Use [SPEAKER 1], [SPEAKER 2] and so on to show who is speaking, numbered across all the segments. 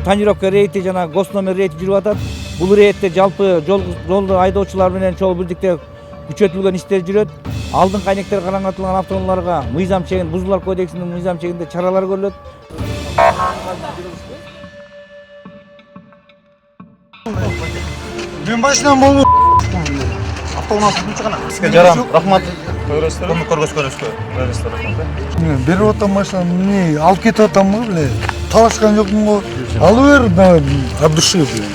[SPEAKER 1] тонировка рейти жана гос номер рейти жүрүп атат. Бул рейтте жалпы жолду айдоочулар менен чогуу бирдикте күчөтүлгөн иштер жүрөт. Алдыңкы айнектер караңгытылган автоунааларга мыйзам чегин бузуулар кодексинин мыйзам чегинде чаралар көрүлөт.
[SPEAKER 2] Мен башынан болуп автоунаа чыгана. Сизге жарам, рахмат. Көмөк көргөзгөнүзгө рахмат.
[SPEAKER 3] Мен берип атам машинаны, эмне алып кетип атамбы беле? Талашкан жокмун го. Алып бер, от души беле.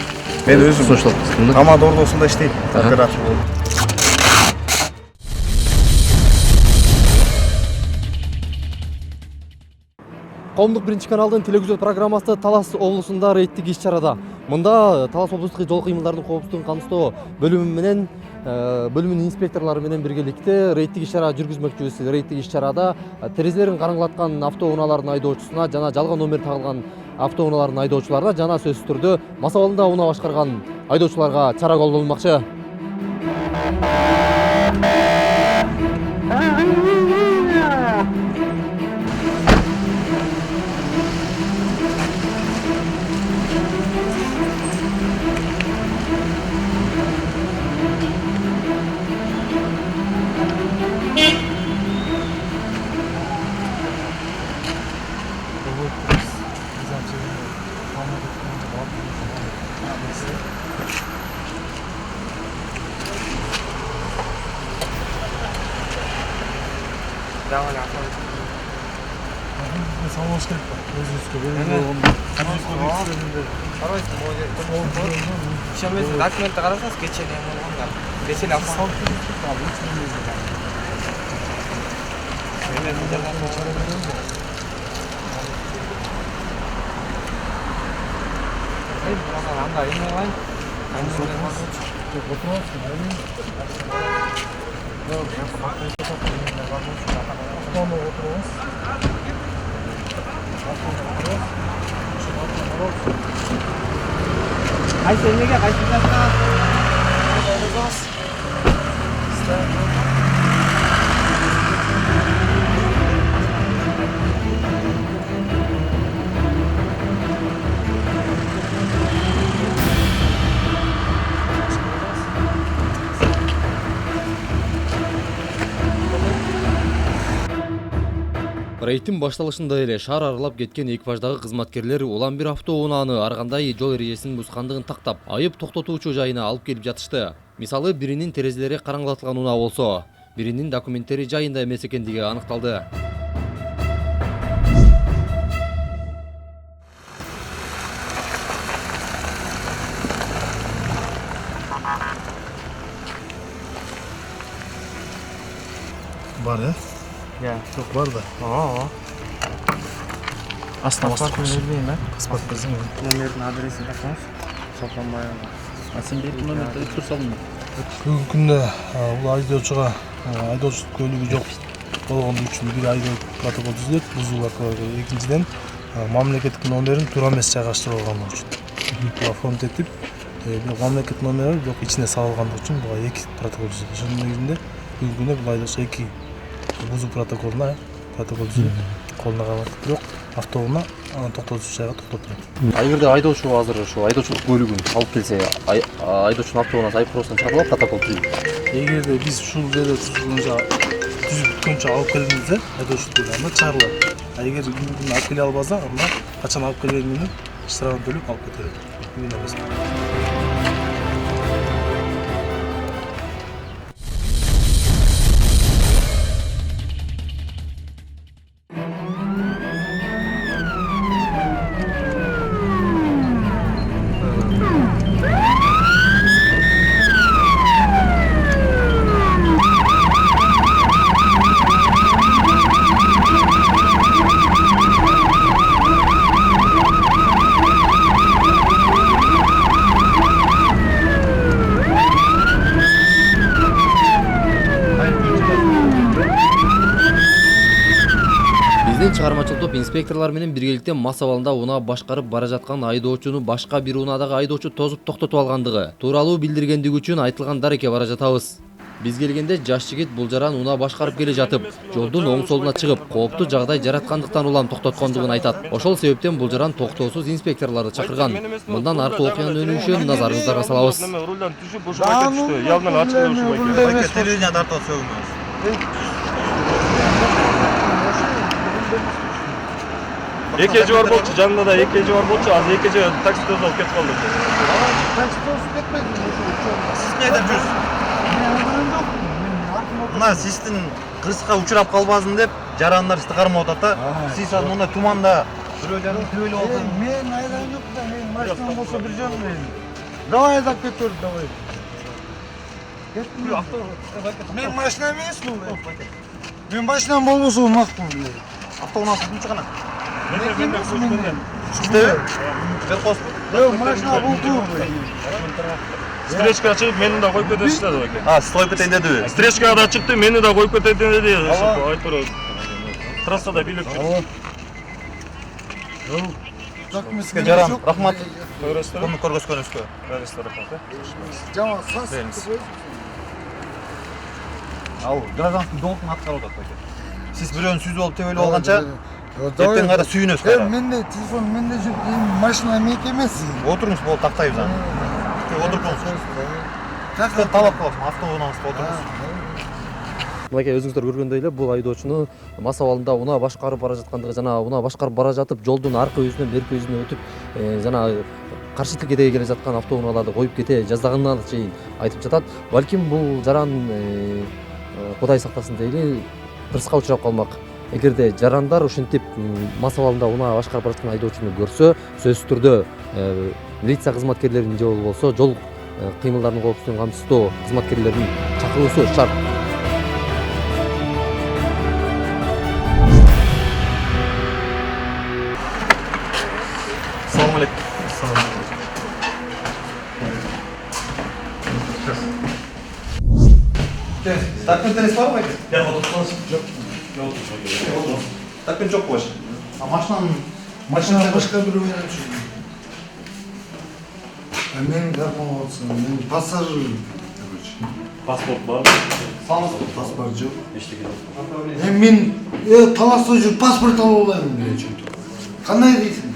[SPEAKER 2] Мен өзүм соштоп. Команда ордосунда иштейм. Оператор болуп.
[SPEAKER 4] Коомдук биринчи каналдын телевизор программасы Талас облусунда рейдтик иш-чарада. Мында Талас облустук жол кыймылдарын коопсуздугун камсыздоо бөлүмүнүн инспекторлору менен биргеликте рейдтик иш-чара жүргүзмөкчүбүз. Рейдтик иш-чарада терезелерин караңгылаткан автоунаалардын айдоочусуна жана жалган номер тагылган автоунаалардын айдоочуларына жана сөзсүз түрдө мас абалында унаа башкарган айдоочуларга чара колдонулмакчы.
[SPEAKER 3] Салмаш керек бар. Өзүңүзгө
[SPEAKER 5] Ишенбейсиз, документти карасаңыз кечээ эме болгон да. Кечээ алсаң. Анда эме кылайын. Qaysi emega, qaysi jasqa?
[SPEAKER 4] Рейдтин башталышында эле шаар аралап кеткен экипаждагы кызматкерлер улам бир автоунааны ар кандай жол эрежесинин бузгандыгын тактап, айып токтотуучу жайына алып келип жатышты. Мисалы, биринин терезелери караңгылатылган унаа болсо, биринин документтери жайында эмес экендиги аныкталды.
[SPEAKER 3] Бар,
[SPEAKER 5] Ya,
[SPEAKER 3] Çok var da.
[SPEAKER 5] Aslında pasport vermeyeyim ben.
[SPEAKER 3] Pasport kızım.
[SPEAKER 5] Номердің адресін тақсаңыз, Сапанбай. Сен беріп номерді өткір салдың.
[SPEAKER 3] Бүгүнкү күндө бул айдоочуга айдоочулук көлүгү жок болгондугу үчүн бир айдоо протокол түзүлөт. Бузуулар экинчиден мамлекеттик номерин туура эмес жайгаштырылгандыгы үчүн. Оформить этип, бир мамлекеттик номери жок ичине салынгандыгы үчүн буга 2 протокол түзүлдү. Ошонун негизинде бүгүнкү күндө бул айдоочу 2 бузуу протокол түзүп колуна калат. Бирок автоунаа токтотуучу жайга токтоп турат.
[SPEAKER 4] Эгерде айдоочу азыр ошо айдоочулук көлүгүн алып келсе, айдоочунун автоунаасы айып туруусун чыгарылат, протокол түзүлөт.
[SPEAKER 3] Эгерде биз ушул жерде түзүп бүткөнчө алып келгенде айдоочулук көлүгү анда чыгарылат. Эгер бүгүнкү алып келе албаса, анда качан алып келгенин штрафын төлөп алып кетет.
[SPEAKER 4] Чыгармачыл топ инспекторлор менен биргеликте мас абалында унаа башкарып бара жаткан айдоочуну башка бир унаадагы айдоочу тосуп токтотуп алгандыгы тууралуу билдиргендиги үчүн айтылган дарекке бара жатабыз. Биз келгенде жаш жигит бул жаран унаа башкарып келе жатып, жолдун оң солуна чыгып, кооптуу жагдай жараткандыктан улам токтоткондугун айтат. Ошол себептен бул жаран токтоосуз инспекторлорду чакырган. Мындан аркы окуянын өнүгүшүн назарыңыздарга салабыз.
[SPEAKER 2] Рулдан түшүп ушуп кетишти. Ялдан ачык эле ушуп кетти. Телевизия тартып сөгүнөбүз. Экеji бар болчу, жанында да экеji бар болчу. Азыр экеji таксиде олуп кетип калды.
[SPEAKER 6] Таксиде olsun ketmedi.
[SPEAKER 2] Siz kayda жүрсүз? Мына сиздин кырсыкка учурап калбасын деп жарандар сизди кармап атат да. Сиз азыр мындай туманда бирөө жаран түбөлүп алсаң.
[SPEAKER 6] Men ayran yok da men maşinam olsa bir can verin. Давай aydak götür давай. Men maşinam emas bu. Men maşinam bolbosa makbul.
[SPEAKER 2] Автоунаа сиздин чыгана.
[SPEAKER 6] Men
[SPEAKER 2] Сиздеби? Бер косуп.
[SPEAKER 6] Yok maşina buldu.
[SPEAKER 2] Встречкага чыгып, мени да коюп кетесиз да баке. Сиз коюп кетейин дедиби? Встречкага да чыкты, мени да коюп кетейин деди. Айтып трассада бийлеп. Сизге жаран, рахмат. Көмөк көргөзгөнүңүзгө. Рахмат.
[SPEAKER 6] Жама сас.
[SPEAKER 2] Ал гражданский долгун аткарып атат баке. Сиз бирөөнү сүзүп алып тебелеп алганча эртең кайра сүйүнөсүз кайра.
[SPEAKER 6] Менде телефон менде жүр. Машина меники эмес.
[SPEAKER 2] Отуруңуз болуп тактайбыз аны. Отуруңуз. Сизден талап кыласың, автоунааңызга отуруңуз.
[SPEAKER 4] Мынакей өзүңүздөр көргөндөй эле бул айдоочуну мас абалында унаа башкарып бара жаткандыгы жана унаа башкарып бара жатып жолдун аркы yüzүнөн берки yüzүнө өтүп жана каршы тилкеде келе жаткан автоунааларды коюп кете жаздагына чейин айтып жатат. Балким бул жаран Кудай сактасын дейли кырсыкка учурап калмак. Эгерде жарандар ушинтип мас абалында унаа башкарып бара жаткан айдоочуну көрсө, сөзсүз түрдө милиция кызматкерлеринин же болбосо жол кыймылдарынын коопсуздугун камсыздоо кызматкерлеринин чакыруусу шарт.
[SPEAKER 2] Assalomu alaykum. Документтер бар ма екен? Я отырсаңыз. Жоқ. Документ жоқ қойшы.
[SPEAKER 6] Машина башка бирөө менен жүрүп. Мен кармап атсам, мен пассажир.
[SPEAKER 2] Паспорт бар.
[SPEAKER 6] Паспорт жоқ. Мен таласта жүрүп паспорт алып алайын деп жүрдүм. Кандай дейсиң?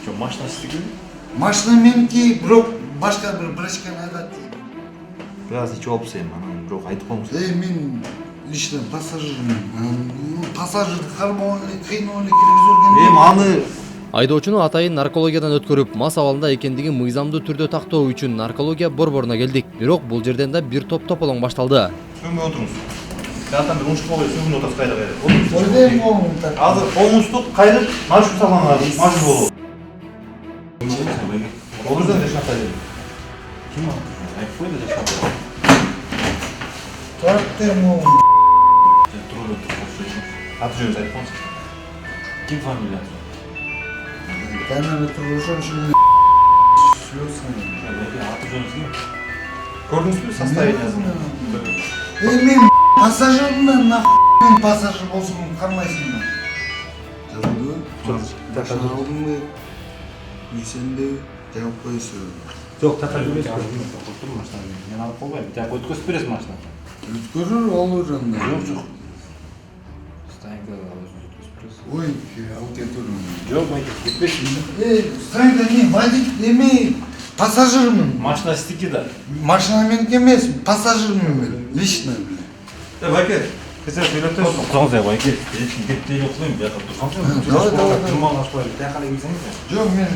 [SPEAKER 2] Жоқ, машина сіздікі?
[SPEAKER 6] Машина меники, бирок башка бир брачканы айдат.
[SPEAKER 2] Biraz içi oldu senin, жоқ айтып қойыңыз.
[SPEAKER 6] Мен лично пассажирмин. Пассажирди кармап эле, кыйнап эле киргизип жүргөн.
[SPEAKER 2] Аны
[SPEAKER 4] Айдоочуну атайын наркологиядан өткөрүп, мас абалында экендигин мыйзамдуу түрдө тактоо үчүн наркология борборуна келдик. Бирок бул жерден да бир топ тополоң башталды.
[SPEAKER 2] Сөңгө отырыңыз. Жақтан бір ұңшық болу, сөңгін отырыз қайда.
[SPEAKER 6] Ойдайм оң.
[SPEAKER 2] Азыр қолыңызды қайрып, маршрут салғанға маршрут болу. Олырдан да шақтай. Кім ал? Айтып қойды да шақтай.
[SPEAKER 6] Тұраттайм оң.
[SPEAKER 2] Аты жөніңіз айтып қойыңыз. Кім фамилия?
[SPEAKER 6] Камера тұрушан шын
[SPEAKER 2] Аты жөніңіз кім? Көрдіңіз бе состояниесін?
[SPEAKER 6] мен пассажирмін, мен пассажир болсын қармайсың. Жазылды? Машина алдың ба? Үйсенде жауап қойсы.
[SPEAKER 7] Жоқ, тақар емес. Құттым машинаны. Мен алып қоймаймын. Тек өткізіп бересің машинаны.
[SPEAKER 6] Өткөрір ол өржанда.
[SPEAKER 7] Жоқ. Станкаға өзіңіз өткізіп бересің.
[SPEAKER 6] Ой, алып кетірмін.
[SPEAKER 7] Жоқ, майке, кетпесің.
[SPEAKER 6] Станка не, водитель емей, пассажирмін.
[SPEAKER 7] Машина стики да.
[SPEAKER 6] Машина мен емес, пассажирмін мен, лично.
[SPEAKER 2] Байке, сіздер сөйлетесіз.
[SPEAKER 7] Құтыңыз я, майке. Кетпейін оқылайын, жаққа тұрсам.
[SPEAKER 6] Давай.
[SPEAKER 7] Тұрмағын ашпай, тәқалай келсеңіз.
[SPEAKER 6] Жоқ, мен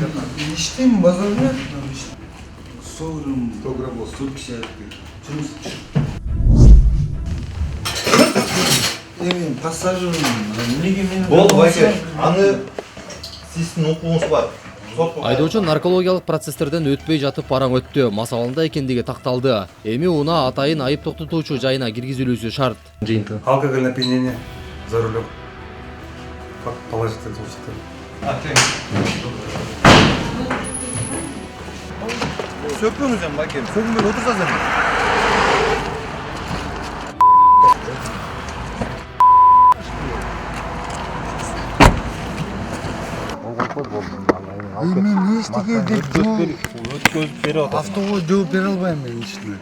[SPEAKER 6] іштеймін базарда. Соғырым, 100 грамм бол, 150. Жұмыс түшіп. Мен пассажирмін.
[SPEAKER 2] Болды, Байке. Аны сіздің оқуыңыз бар.
[SPEAKER 4] Айдоочу наркологиялык процесстерден өтпөй жатып параң өттү. Мас абалында экендиги такталды. Эми унаа атайын айып токтотуучу жайына киргизилүүсү шарт. Жыйынтыгы.
[SPEAKER 8] Алкогольное опьянение за рулем. Как положительный случай.
[SPEAKER 2] Sökpеңіз ем, Байке. Сөгінбей отырсаз ем.
[SPEAKER 6] Мен ештеге деп
[SPEAKER 2] Өткөзіп беріп отыр.
[SPEAKER 6] автоға жооп бере албайм мен ешне.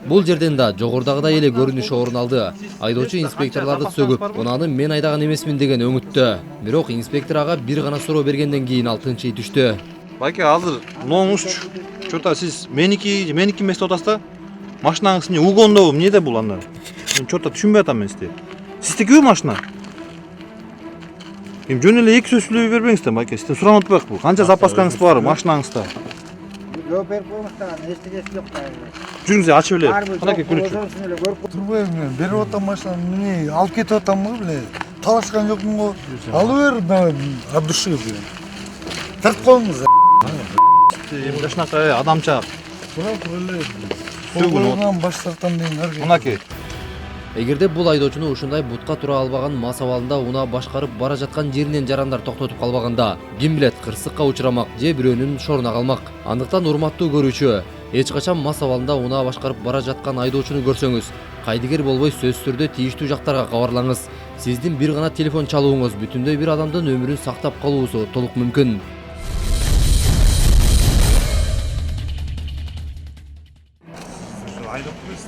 [SPEAKER 4] Бул жерден да жогорудагыдай эле көрүнүш орун алды. Айдоочу инспекторлорду сөгүп, унааны мен айдаган эмесмин деген өңүттү. Бирок инспектор ага бир гана суроо бергенден кийин ал тынчый түштү.
[SPEAKER 2] Байке, азыр ноңуз чурта сиз меники эмес деп атасыз да? Машинаңыз эмне угондобу, эмнеде бул анда? Мен чурта түшүнбөй атам мен сизди. Сиздикиби машина? Эми жөн эле эки сөз сүйлөй бербеңиз да, байке. Сизден суранып атпайбы бул? Канча запаскаңыз бар машинаңызда?
[SPEAKER 9] Жооп берип коймуштан эчтекеси жок да.
[SPEAKER 2] Жүрүңүз ачып эле. Канакей күнүчү.
[SPEAKER 6] Турбайм мен, берип атам машинаны, эмне алып кетип атамбы биле? Талашкан жокмун го. Алып бер, от души биле. Тырт коюңуз.
[SPEAKER 2] Эми жашынакай адамча.
[SPEAKER 6] Тура эле.
[SPEAKER 2] Сөгүн.
[SPEAKER 6] Баш тартам деген аргы.
[SPEAKER 2] Мынакей.
[SPEAKER 4] Эгерде бул айдоочуну ушундай бутка тура албаган мас абалында унаа башкарып бара жаткан жеринен жарандар токтотуп калбаганда, ким билет кырсыкка учурамак же бирөөнүн шоруна калмак. Андыктан урматтуу көрүүчү, эч качан мас абалында унаа башкарып бара жаткан айдоочуну көрсөңүз, кайдыгер болбой сөзсүз түрдө тийиштүү жактарга кабарлаңыз. Сиздин бир гана телефон чалууңуз бүтүндөй бир адамдын өмүрүн сактап калуусу толук мүмкүн.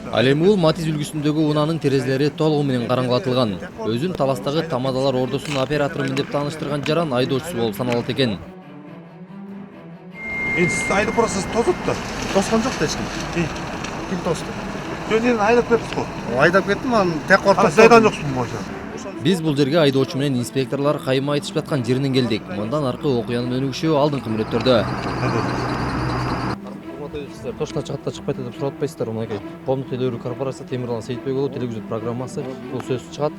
[SPEAKER 4] Ал эми бул Матиз үлгүсүндөгү унаанын терезелери толугу менен караңгылатылган. Өзүн Таластагы Тамадалар ордусунун операторумун деп тааныштырган жаран айдоочусу болуп саналат экен.
[SPEAKER 2] Сиз айдап барасыз, тосуп да. Тоскон жок да эч ким. Ким тосту? Жөн эле айдап кеттиз го.
[SPEAKER 6] Айдап кеттим, анан тек ортосун.
[SPEAKER 2] Сиз айдан жоксуң болчу.
[SPEAKER 4] Биз бул жерге айдоочу менен инспекторлор кайма айтышып жаткан жеринен келдик. Мындан аркы окуянын өнүгүшү алдыңкы мүнөттөрдө. Тошна чыгат да чыкпайт деп сурап атпайсыздар. Мынакей коомдук телеөрүү корпорация Темирлан Сейитбекулу телевизор программасы бул сөз чыгат.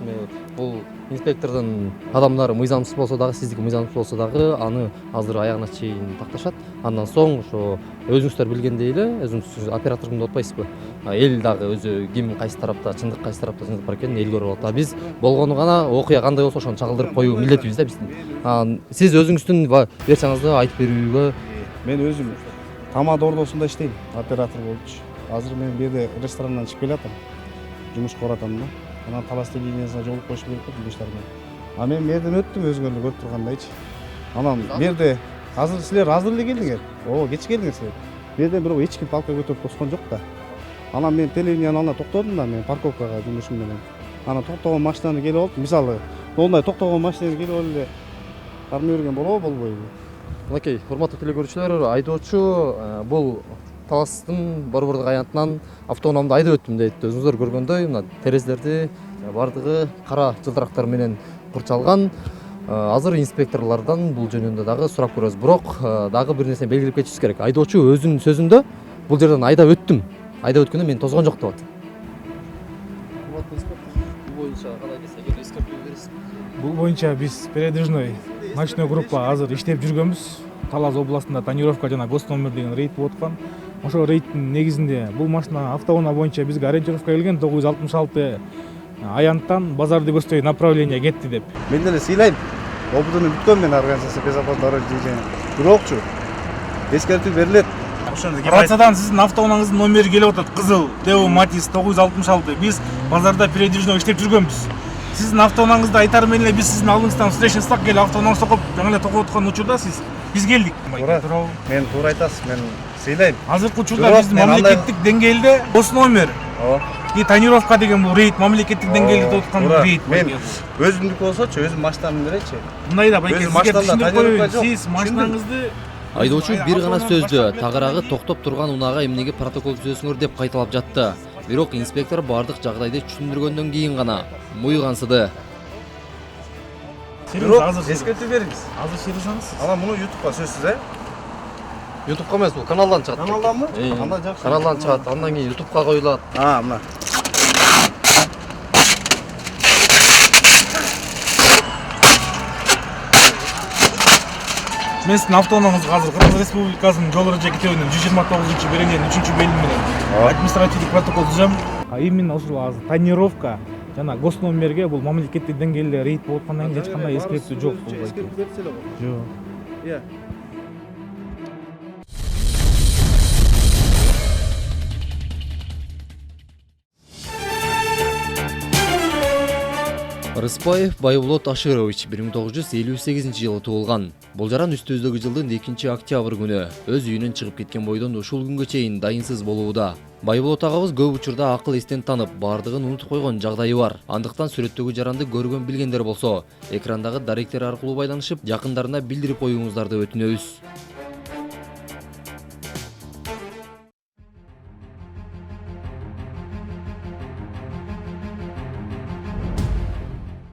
[SPEAKER 4] Бул инспектордун адамдары мыйзамсыз болсо дагы, сиздики мыйзамсыз болсо дагы аны азыр аягына чейин такташат. Андан соң ошо өзүңүздөр билгендей эле, өзүңүз оператор ким деп атпайсызбы? Эл дагы өзү ким кайсы тарапта, чындык кайсы тарапта чындык бар экенин эл көрүп алат. Биз болгону гана окуя кандай болсо ошону чагылдырып коюу милдетибиз да биздин. Сиз өзүңүздүн версияңызды айтып берүүгө.
[SPEAKER 5] Мен өзүм Тамада ордосунда иштейм, оператор болупчу. Азыр мен бу жерде ресторандан чыгып келатам. Жумушка баратам да. Анан Талас телевидениясына жолугуп коюш керек болуп жумуштарга. А мен бу жерден өттүм өзүңөр эле көрүп тургандайчы. Анан бу жерде азыр силер азыр эле келдиңер. Кеч келдиңер силер. Бу жерден бирок эч ким палка көтөрүп тоскон жок да. Анан мен телевидениянын алдына токтодум да, мен парковкага жумушум менен. Анан токтогон машинаны келип алып, мисалы, мондай токтогон машинаны келип алып эле кармай берген болобу, болбойбу?
[SPEAKER 4] Мынакей, урматтуу телекөрүүчүлөр, айдоочу бул Таластын борбордук аянтынан автоунаамды айдап өттүм дейт. Өзүңүздөр көргөндөй, мына терезелерди бардыгы кара жылтырактар менен курчалган. Азыр инспекторлордон бул жөнүндө дагы сурап көрөбүз. Бирок дагы бир нерсени белгилеп кетишибиз керек. Айдоочу өзүнүн сөзүндө бул жерден айдап өттүм. Айдап өткөндө мен тозгон жок деп атат. Бул боюнча кандай эгер эскертүү бересиз?
[SPEAKER 10] Бул боюнча биз передвижной ночной группа азыр иштеп жүргөнбүз. Талас областында тонировка жана гос номер деген рейд болуп аткан. Ошол рейдтин негизинде бул машина автоунаа боюнча бизге ориентировка келген 966 аянттан базарды көздөй направление кетти деп.
[SPEAKER 5] Мен деле сыйлайм. Опытым бүткөн мен организация безопасности дорожного движения. Бирокчу эскертүү берилет.
[SPEAKER 10] Рациядан сиздин автоунааңыздын номери келип атат. Кызыл ДУ Матиз 966. Биз базарда передвижной иштеп жүргөнбүз. Сиздин автоунааңызды айтар менен эле биз сиздин алдыңыздан встречный стак келип автоунааңызды токоп, жаңы эле токоп аткан учурда биз келдик.
[SPEAKER 5] Туура. Мен туура айтасыз. Мен сыйлайм.
[SPEAKER 10] Азыркы учурда биздин мамлекеттик деңгээлде гос номер и тонировка деген бул рейд мамлекеттик деңгээлде өтүп аткан рейд.
[SPEAKER 5] Мен өзүмдүк болсочу, өзүм машинамды беречи.
[SPEAKER 10] Мындай да байке, сизге түшүндүрүп коеюн. Сиз машинаңызды
[SPEAKER 4] Айдоочу бир гана сөздү, тагыраагы токтоп турган унаага эмнеге протокол түзөсүңөр деп кайталап жатты. Бирок инспектор бардык жагдайды түшүндүргөндөн кийин гана муйгансыды.
[SPEAKER 5] Бирок эскертүү бериңиз.
[SPEAKER 10] азыр шерисаңыз.
[SPEAKER 5] Анан муну YouTubeга сөзсүз,
[SPEAKER 4] YouTubeга эмес, бул каналдан чыгат.
[SPEAKER 5] Каналданмы? Анда жакшы.
[SPEAKER 4] Каналдан чыгат, андан кийин YouTubeга коюлат.
[SPEAKER 5] Мына.
[SPEAKER 10] Мен сиздин автоунааңызга азыр Кыргыз Республикасынын жол эреже китебинин 129-беренген 3-бөлүмү менен административдик протокол түзөм. Именно ушул азыр тонировка жана гос номерге бул мамлекеттик деңгээлде рейд болуп аткандан кийин эч кандай эскертүү жок.
[SPEAKER 5] Эскертүү берсе эле болот.
[SPEAKER 10] Жок.
[SPEAKER 5] Иә.
[SPEAKER 4] Рыспаев Байболот Аширович 1958-жылы туулган. Бул жаран үстүбүздөгү жылдын 2-октябрь күнү өз үйүнөн чыгып кеткен бойдон ушул күнгө чейин дайынсыз болууда. Байболот агабыз көп учурда акыл эстен танып, бардыгын унутуп койгон жагдайы бар. Андыктан сүрөттөгү жаранды көргөн билгендер болсо, экрандагы даректер аркылуу байланышып, жакындарына билдирип коюңуздарды өтүнөбүз.